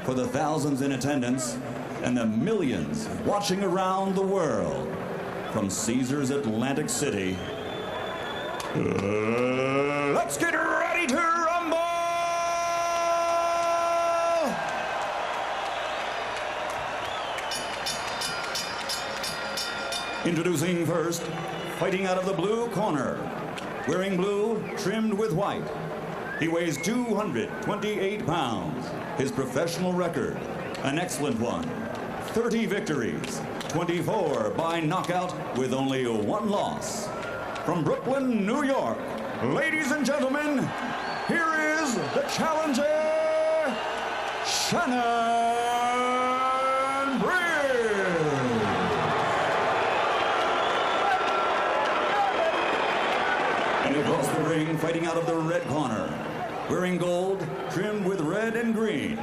for the thousands in attendance and the millions watching around the world from Caesars Atlantic City. Let's get ready to rumble! Introducing first, fighting out of the blue corner, wearing blue trimmed with white. He weighs 228 pounds. His professional record, an excellent one. 30 victories, 24 by knockout with only one loss. From Brooklyn, New York, ladies and gentlemen, here is the challenger, Shannon Briggs. And across the ring, fighting out of the red corner, wearing gold, trimmed with red and green.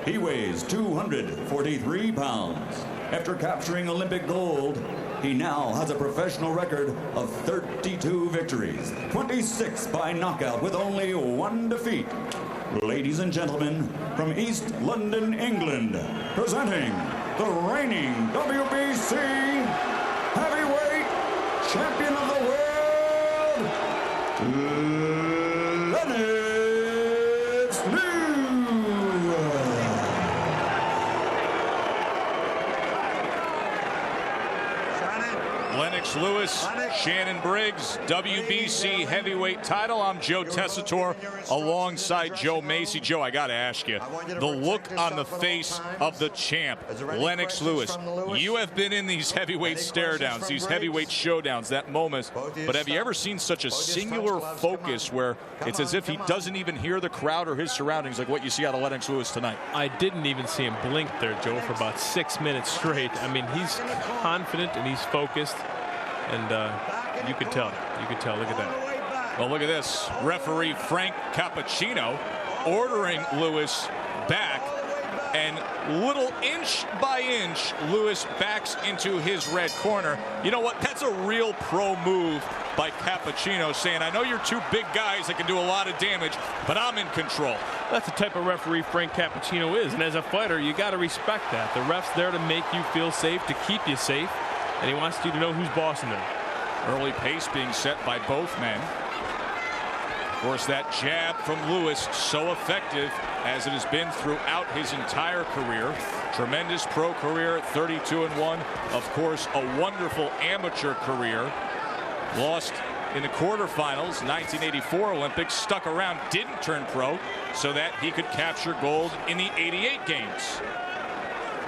He weighs 243 pounds. After capturing Olympic gold, he now has a professional record of 32 victories, 26 by knockout with only one defeat. Ladies and gentlemen, from East London, England, presenting the reigning WBC heavyweight champion of the world, Lennox. Lennox Lewis, Shannon Briggs, WBC heavyweight title. I'm Joe Tessitore alongside Joe Macy. Joe, I got to ask you, the look on the face of the champ, Lennox Lewis. You have been in these heavyweight stare downs, these heavyweight showdowns, that moment, but have you ever seen such a singular focus where it's as if he doesn't even hear the crowd or his surroundings like what you see out of Lennox Lewis tonight? I didn't even see him blink there, Joe, for about 6 minutes straight. I mean, he's confident and he's focused. And you could tell. You could tell. Look at that. Well, look at this. Referee Frank Cappuccino ordering Lewis back. And little inch by inch, Lewis backs into his red corner. You know what? That's a real pro move by Cappuccino, saying, I know you're two big guys that can do a lot of damage, but I'm in control. That's the type of referee Frank Cappuccino is. And as a fighter, you got to respect that. The ref's there to make you feel safe, to keep you safe. And he wants you to know who's bossing them. Early pace being set by both men. Of course, that jab from Lewis, so effective as it has been throughout his entire career. Tremendous pro career at 32-1. Of course, a wonderful amateur career. Lost in the quarterfinals, 1984 Olympics, stuck around, didn't turn pro, so that he could capture gold in the 88 games.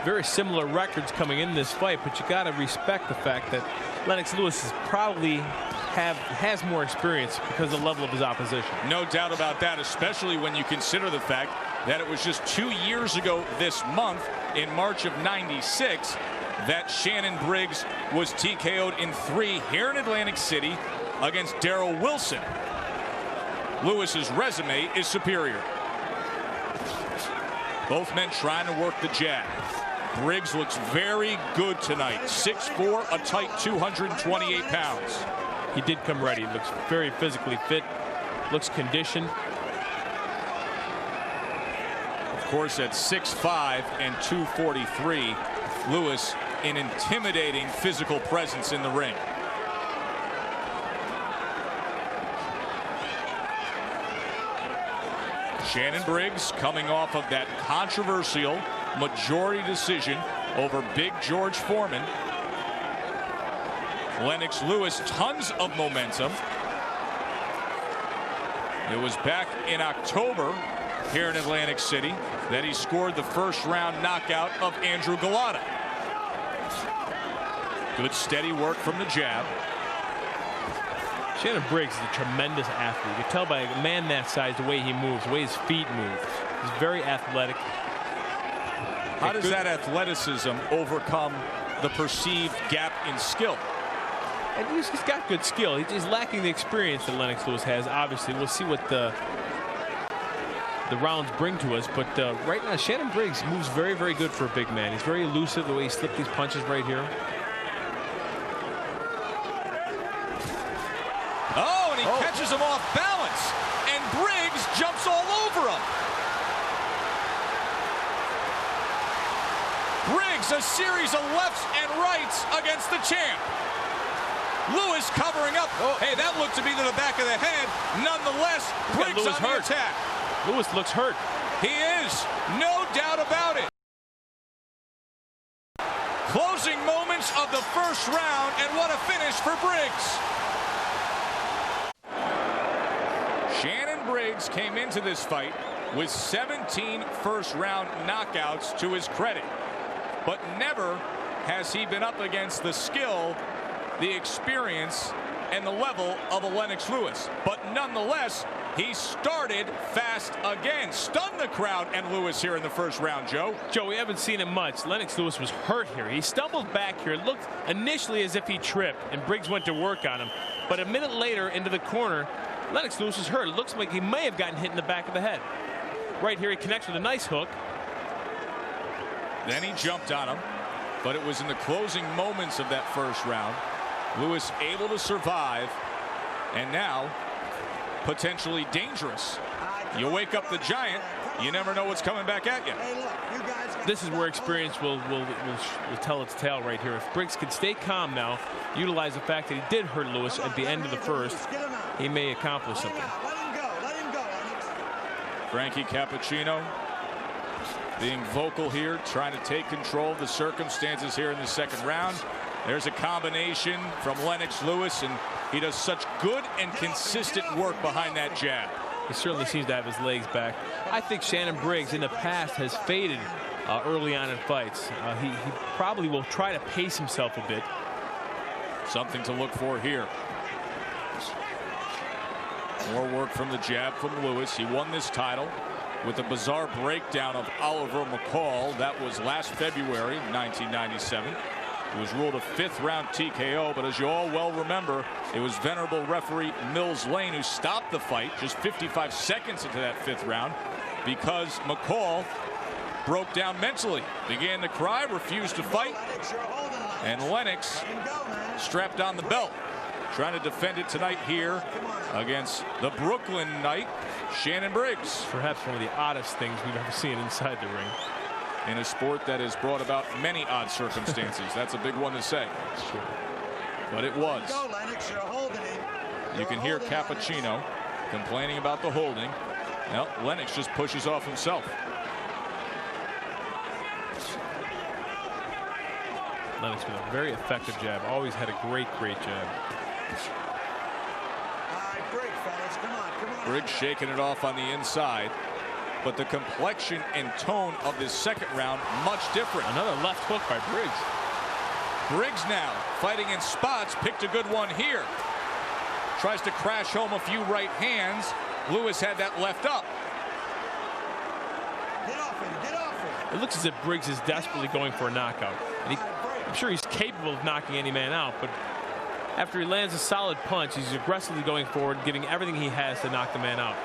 Very similar records coming in this fight, but you got to respect the fact that Lennox Lewis is probably has more experience because of the level of his opposition. No doubt about that, especially when you consider the fact that it was just 2 years ago this month, in March of '96, that Shannon Briggs was TKO'd in 3 here in Atlantic City against Darrell Wilson. Lewis's resume is superior. Both men trying to work the jab. Briggs looks very good tonight. 6'4", a tight 228 pounds. He did come ready. Looks very physically fit. Looks conditioned. Of course, at 6'5" and 243, Lewis an intimidating physical presence in the ring. Shannon Briggs coming off of that controversial majority decision over Big George Foreman. Lennox Lewis, tons of momentum. It was back in October here in Atlantic City that he scored the first round knockout of Andrew Galata. Good steady work from the jab. Shannon Briggs is a tremendous athlete. You can tell by a man that size the way he moves, the way his feet move. He's very athletic. How does that athleticism overcome the perceived gap in skill? And he's got good skill. He's lacking the experience that Lennox Lewis has. Obviously, we'll see what the rounds bring to us. But right now, Shannon Briggs moves very, very good for a big man. He's very elusive the way he slipped these punches right here. Oh, and he catches him off balance. And Briggs jumps all over him. Briggs, a series of lefts and rights against the champ. Lewis covering up. Oh. Hey, that looked to be to the back of the head. Nonetheless, Briggs on the attack. Lewis looks hurt. He is, no doubt about it. Closing moments of the first round, and what a finish for Briggs. Shannon Briggs came into this fight with 17 first-round knockouts to his credit. But never has he been up against the skill, the experience, and the level of a Lennox Lewis. But nonetheless, he started fast again. Stunned the crowd and Lewis here in the first round, Joe. Joe, we haven't seen it much. Lennox Lewis was hurt here. He stumbled back here. It looked initially as if he tripped, and Briggs went to work on him. But a minute later into the corner, Lennox Lewis was hurt. It looks like he may have gotten hit in the back of the head. Right here, he connects with a nice hook. Then he jumped on him, but it was in the closing moments of that first round. Lewis able to survive, and now potentially dangerous. You wake up the giant, you never know what's coming back at you. This is where experience will tell its tale right here. If Briggs can stay calm now, utilize the fact that he did hurt Lewis at the end of the first, he may accomplish something. Frankie Cappuccino being vocal here, trying to take control of the circumstances here in the second round. There's a combination from Lennox Lewis, and he does such good and consistent work behind that jab. He certainly seems to have his legs back. I think Shannon Briggs in the past has faded early on in fights. He probably will try to pace himself a bit. Something to look for here. More work from the jab from Lewis. He won this title with a bizarre breakdown of Oliver McCall. That was last February, 1997. It was ruled a fifth-round TKO, but as you all well remember, it was venerable referee Mills Lane who stopped the fight just 55 seconds into that fifth round because McCall broke down mentally, began to cry, refused to fight, and Lennox strapped on the belt, trying to defend it tonight here against the Brooklyn Knight, Shannon Briggs. Perhaps one of the oddest things we've ever seen inside the ring. In a sport that has brought about many odd circumstances. That's a big one to say. Sure. But it was. You can hear Cappuccino complaining about the holding. Now, Lennox just pushes off himself. Lennox with a very effective jab. Always had a great jab. Briggs shaking it off on the inside. But the complexion and tone of this second round much different. Another left hook by Briggs. Briggs now fighting in spots, picked a good one here. Tries to crash home a few right hands. Lewis had that left up. Get off him, get off him. It looks as if Briggs is desperately going for a knockout. And I'm sure he's capable of knocking any man out, but after he lands a solid punch, he's aggressively going forward, giving everything he has to knock the man out.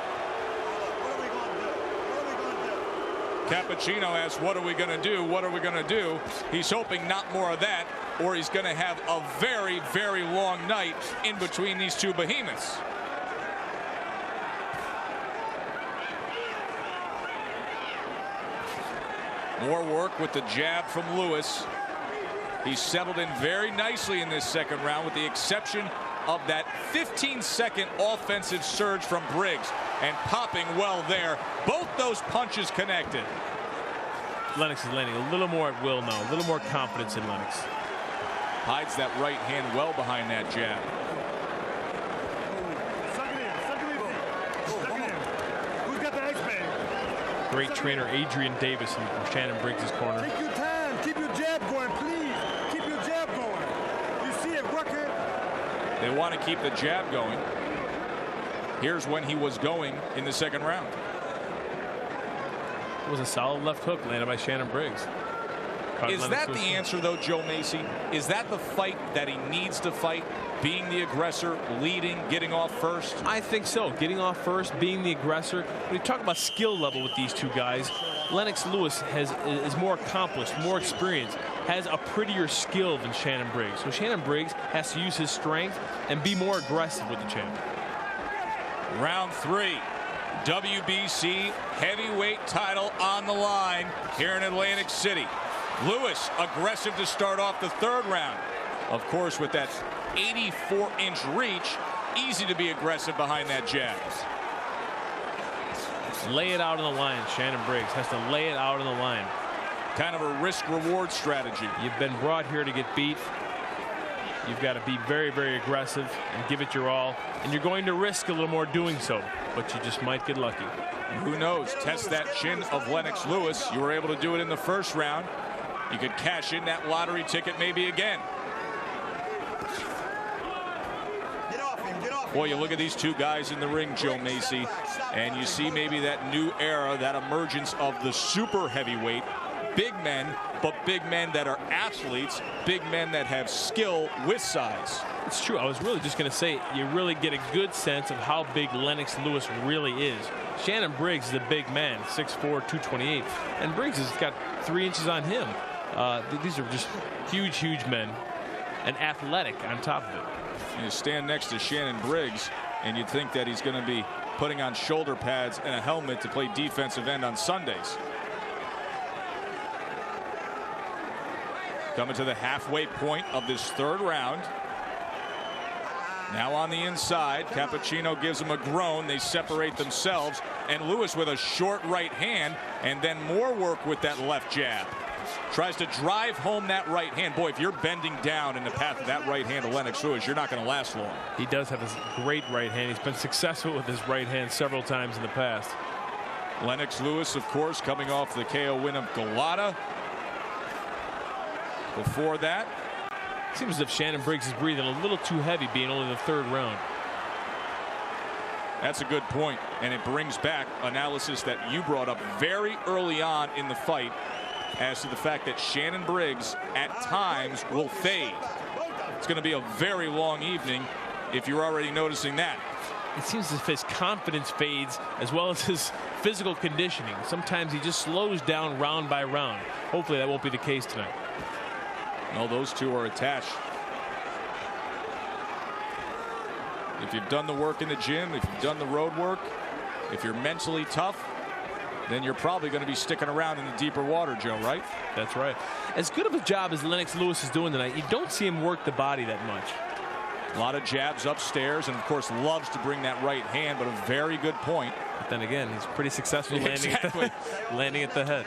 Cappuccino asks, what are we going to do? What are we going to do? He's hoping not more of that, or he's going to have a very, very long night in between these two behemoths. More work with the jab from Lewis. He's settled in very nicely in this second round with the exception of that 15-second offensive surge from Briggs, and popping well there. Both those punches connected. Lennox is landing a little more at will now, a little more confidence in Lennox. Hides that right hand well behind that jab. Who's got the X-Man? Great trainer Adrian Davis in Shannon Briggs' corner. Take your time. Keep your jab going, please. Keep your jab going. You see it working. They want to keep the jab going. Here's when he was going in the second round. It was a solid left hook landed by Shannon Briggs. Is that the answer, though, Joe Macy? Is that the fight that he needs to fight? Being the aggressor, leading, getting off first? I think so. Getting off first, being the aggressor. When you talk about skill level with these two guys, Lennox Lewis is more accomplished, more experienced, has a prettier skill than Shannon Briggs. So Shannon Briggs has to use his strength and be more aggressive with the champ. Round 3. WBC heavyweight title on the line here in Atlantic City. Lewis aggressive to start off the third round. Of course, with that 84-inch reach, easy to be aggressive behind that jab. Lay it out on the line. Shannon Briggs has to lay it out on the line. Kind of a risk-reward strategy. You've been brought here to get beat. You've got to be very, very aggressive and give it your all. And you're going to risk a little more doing so, but you just might get lucky. And who knows? Test that chin of Lennox Lewis. You were able to do it in the first round. You could cash in that lottery ticket maybe again. Boy, you look at these two guys in the ring, Joe Macy, and you see maybe that new era, that emergence of the super heavyweight. Big men, but big men that are athletes, big men that have skill with size. It's true. I was really just going to say, you really get a good sense of how big Lennox Lewis really is. Shannon Briggs is a big man, 6'4", 228, and Briggs has got 3 inches on him. These are just huge, huge men, and athletic on top of it. You stand next to Shannon Briggs, and you'd think that he's going to be putting on shoulder pads and a helmet to play defensive end on Sundays. Coming to the halfway point of this third round. Now on the inside, Cappuccino gives him a groan. They separate themselves, and Lewis with a short right hand, and then more work with that left jab. Tries to drive home that right hand. Boy, if you're bending down in the path of that right hand of Lennox Lewis, you're not going to last long. He does have a great right hand. He's been successful with his right hand several times in the past. Lennox Lewis, of course, coming off the KO win of Galata. Before that, seems as if Shannon Briggs is breathing a little too heavy, being only the third round. That's a good point, and it brings back analysis that you brought up very early on in the fight as to the fact that Shannon Briggs at times will fade. It's going to be a very long evening if you're already noticing that. It seems as if his confidence fades as well as his physical conditioning. Sometimes he just slows down round by round. Hopefully that won't be the case tonight. No, those two are attached. If you've done the work in the gym, if you've done the road work, if you're mentally tough, then you're probably going to be sticking around in the deeper water, Joe, right? That's right. As good of a job as Lennox Lewis is doing tonight, you don't see him work the body that much. A lot of jabs upstairs, and of course loves to bring that right hand, but a very good point. But then again, he's pretty successful landing at the head.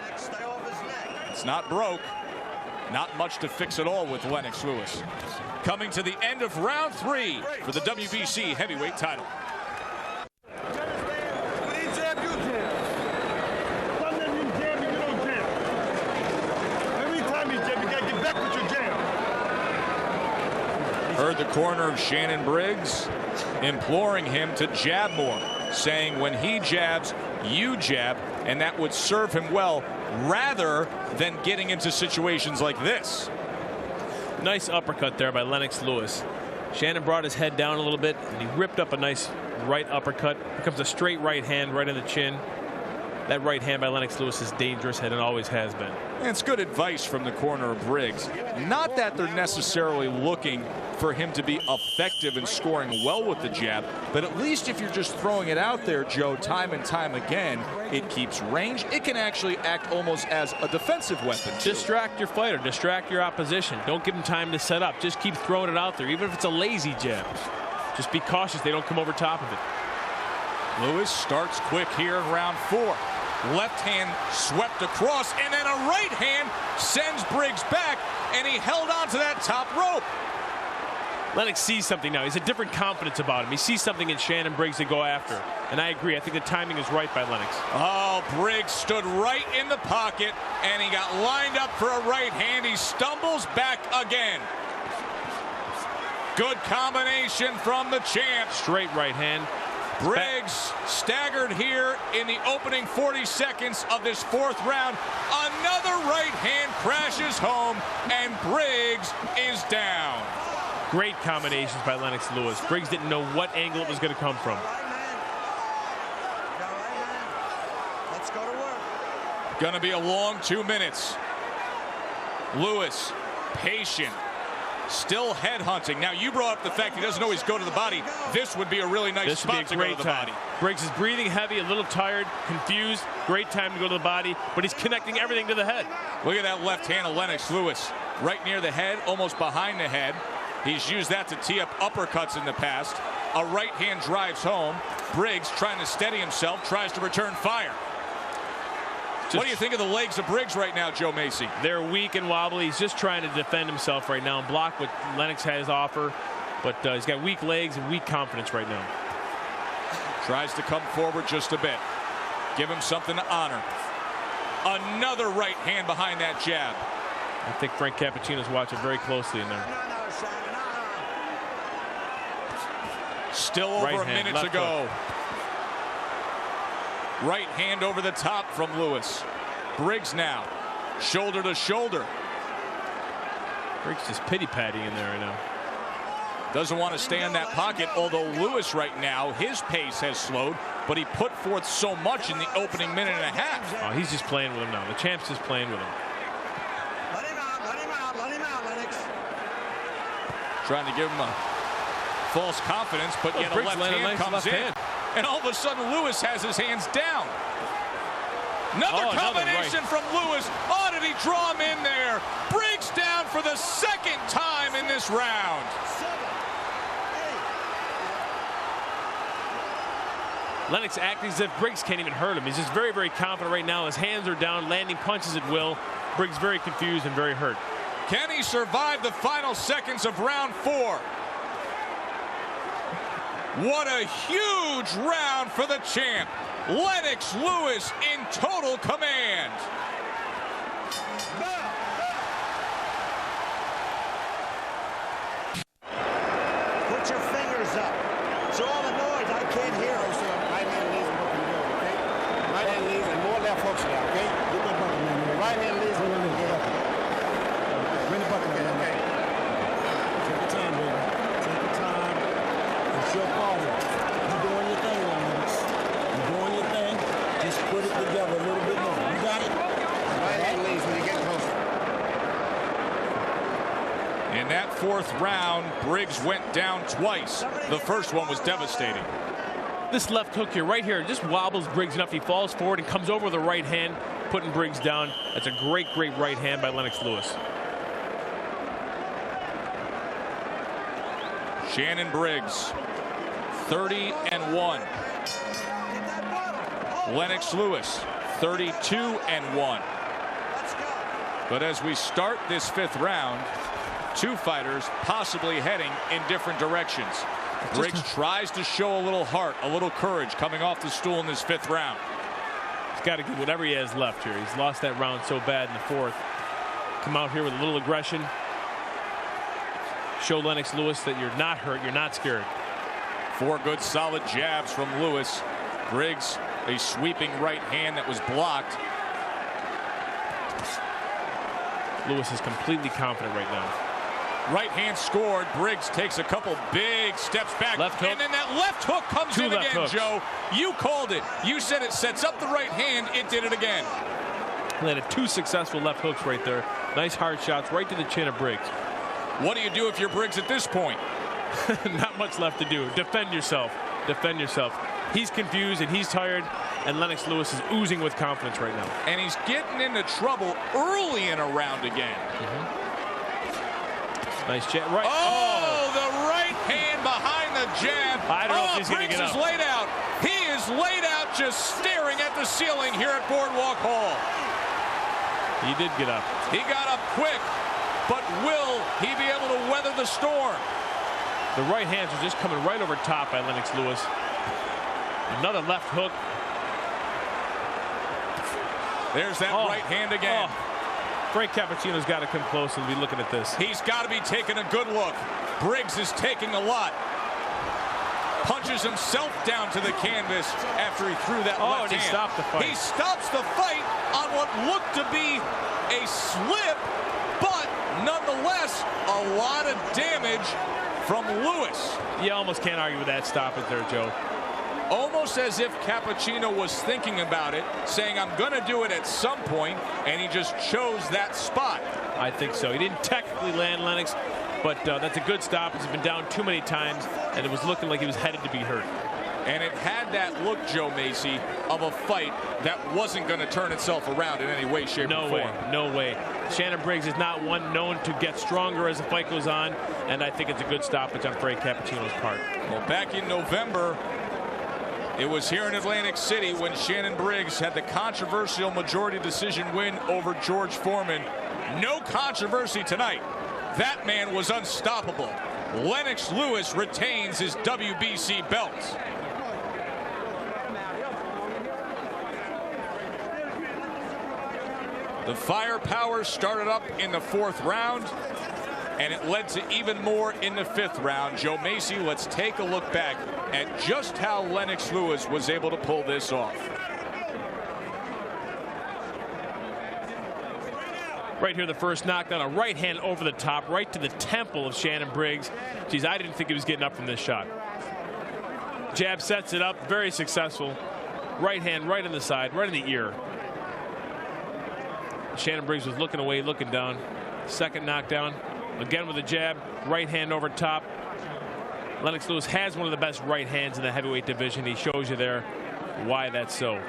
It's not broke. Not much to fix at all with Lennox Lewis. Coming to the end of round 3 for the WBC heavyweight title. Heard the corner of Shannon Briggs imploring him to jab more, saying when he jabs, you jab, and that would serve him well rather than getting into situations like this. Nice uppercut there by Lennox Lewis. Shannon brought his head down a little bit, and he ripped up a nice right uppercut. Becomes a straight right hand right in the chin. That right hand by Lennox Lewis is dangerous, and it always has been. And it's good advice from the corner of Briggs. Not that they're necessarily looking for him to be effective in scoring well with the jab, but at least if you're just throwing it out there, Joe, time and time again, it keeps range. It can actually act almost as a defensive weapon. Distract your fighter, distract your opposition. Don't give him time to set up. Just keep throwing it out there, even if it's a lazy jab. Just be cautious they don't come over top of it. Lewis starts quick here in round 4. Left hand swept across, and then a right hand sends Briggs back, and he held on to that top rope. Lennox sees something now. He's a different confidence about him. He sees something in Shannon Briggs to go after. And I agree. I think the timing is right by Lennox. Oh, Briggs stood right in the pocket, and he got lined up for a right hand. He stumbles back again. Good combination from the champ. Straight right hand. Briggs staggered here in the opening 40 seconds of this 4th round. Another right hand crashes home, and Briggs is down. Great combinations by Lennox Lewis. Briggs didn't know what angle it was going to come from. Let's go to work. Gonna be a long 2 minutes. Lewis, patient, Still head hunting. Now, you brought up the fact he doesn't always go to the body. This would be a really nice spot to go to the body. Briggs is breathing heavy, a little tired, confused. Great time to go to the body, but he's connecting everything to the head. Look at that left hand of Lennox Lewis. Right near the head, almost behind the head. He's used that to tee up uppercuts in the past. A right hand drives home. Briggs, trying to steady himself, tries to return fire. What do you think of the legs of Briggs right now, Joe Macy? They're weak and wobbly. He's just trying to defend himself right now and block what Lennox has to offer. But he's got weak legs and weak confidence right now. Tries to come forward just a bit. Give him something to honor. Another right hand behind that jab. I think Frank Cappuccino's watching very closely in there. Still over a minute to go. Right hand over the top from Lewis. Briggs now, shoulder to shoulder. Briggs just pity-patty in there right now. Doesn't want to stay in that pocket, although Lewis right now, his pace has slowed, but he put forth so much in the opening minute and a half. Oh, he's just playing with him now. The champ's just playing with him. Let him out, Lennox. Trying to give him a false confidence, but yet a Briggs left hand nice comes in. And all of a sudden, Lewis has his hands down. Another combination from Lewis. Oh, did he draw him in there? Briggs down for the second time in this round. Lennox acting as if Briggs can't even hurt him. He's just very, very confident right now. His hands are down, landing punches at will. Briggs very confused and very hurt. Can he survive the final seconds of round 4? What a huge round for the champ. Lennox Lewis in total command. Put your fingers up. It's all the noise. I can't hear. Right hand leads and looking good, okay? Right hand leads and more left hooks now, okay? Get that bucket, man. Right hand leads and looking good. Bring the bucket, okay? Take your time, baby. Take your time. It's your father. You're doing your thing, Lennox. You're doing your thing. Just put it together a little bit more. You got it? Right hand leads when you get closer. In that 4th round, Briggs went down twice. The first one was devastating. This left hook here, right here, just wobbles Briggs enough. He falls forward and comes over with the right hand, putting Briggs down. That's a great, great right hand by Lennox Lewis. Shannon Briggs, 30-1. Lennox Lewis, 32-1. But as we start this 5th round, 2 fighters possibly heading in different directions. Briggs tries to show a little heart, a little courage coming off the stool in this 5th round. He's got to get whatever he has left here. He's lost that round so bad in the 4th. Come out here with a little aggression. Show Lennox Lewis that you're not hurt, you're not scared. 4 good solid jabs from Lewis. Briggs, a sweeping right hand that was blocked. Lewis is completely confident right now. Right hand scored. Briggs takes a couple big steps back. Left hook. And then that left hook comes in again, hooks. Joe. You called it. You said it sets up the right hand. It did it again. Landed 2 successful left hooks right there. Nice hard shots right to the chin of Briggs. What do you do if you're Briggs at this point? Not much left to do. Defend yourself. Defend yourself. He's confused and he's tired, and Lennox Lewis is oozing with confidence right now. And he's getting into trouble early in a round again. Nice jab. Right. Oh, the right hand behind the jab. I don't know if he's going to get up. Briggs is laid out. He is laid out just staring at the ceiling here at Boardwalk Hall. He did get up. He got up quick, but will he be able to weather the storm? The right hands are just coming right over top by Lennox Lewis. Another left hook. There's that right hand again. Frank Cappuccino's got to come close and be looking at this. He's got to be taking a good look. Briggs is taking a lot. Punches himself down to the canvas after he threw that left hand. He stopped the fight. He stops the fight on what looked to be a slip, but nonetheless, a lot of damage from Lewis. You almost can't argue with that stoppage there, Joe. Almost as if Cappuccino was thinking about it, saying, I'm going to do it at some point, and he just chose that spot. I think so. He didn't technically land Lennox, But that's a good stop. He's been down too many times, and it was looking like he was headed to be hurt. And it had that look, Joe Macy, of a fight that wasn't going to turn itself around in any way, shape, or form. No way. Shannon Briggs is not one known to get stronger as the fight goes on, and I think it's a good stoppage on Frank Cappuccino's part. Well, back in November, it was here in Atlantic City when Shannon Briggs had the controversial majority decision win over George Foreman. No controversy tonight. That man was unstoppable. Lennox Lewis retains his WBC belt. The firepower started up in the 4th round, and it led to even more in the 5th round. Joe Macy, let's take a look back at just how Lennox Lewis was able to pull this off. Right here, the first knockdown, a right hand over the top, right to the temple of Shannon Briggs. Geez, I didn't think he was getting up from this shot. Jab sets it up, very successful. Right hand right on the side, right in the ear. Shannon Briggs was looking away, looking down. Second knockdown, again with a jab, right hand over top. Lennox Lewis has one of the best right hands in the heavyweight division. He shows you there why that's so.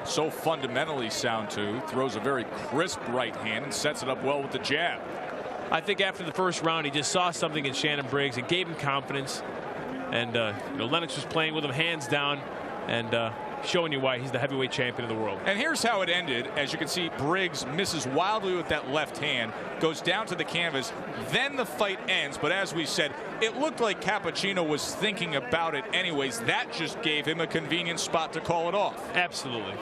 So fundamentally sound, too. Throws a very crisp right hand and sets it up well with the jab. I think after the first round, he just saw something in Shannon Briggs and gave him confidence. And Lennox was playing with him hands down and showing you why he's the heavyweight champion of the world. And here's how it ended. As you can see, Briggs misses wildly with that left hand, goes down to the canvas, then the fight ends. But as we said, it looked like Cappuccino was thinking about it anyways. That just gave him a convenient spot to call it off. Absolutely.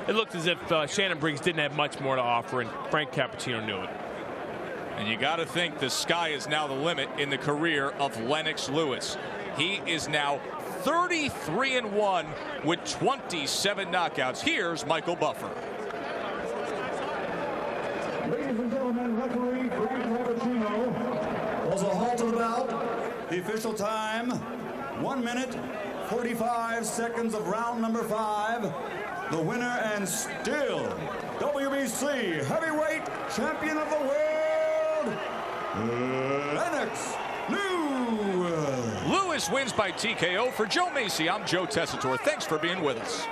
It looked as if Shannon Briggs didn't have much more to offer, and Frank Cappuccino knew it. And you got to think the sky is now the limit in the career of Lennox Lewis. He is now 33-1 with 27 knockouts. Here's Michael Buffer. Ladies and gentlemen, referee Frank Cappuccino was a halt to the bout. The official time, 1 minute, 45 seconds of round number 5. The winner and still WBC heavyweight champion of the world, Lennox Lewis. Lewis wins by TKO. For Joe Macy, I'm Joe Tessitore. Thanks for being with us.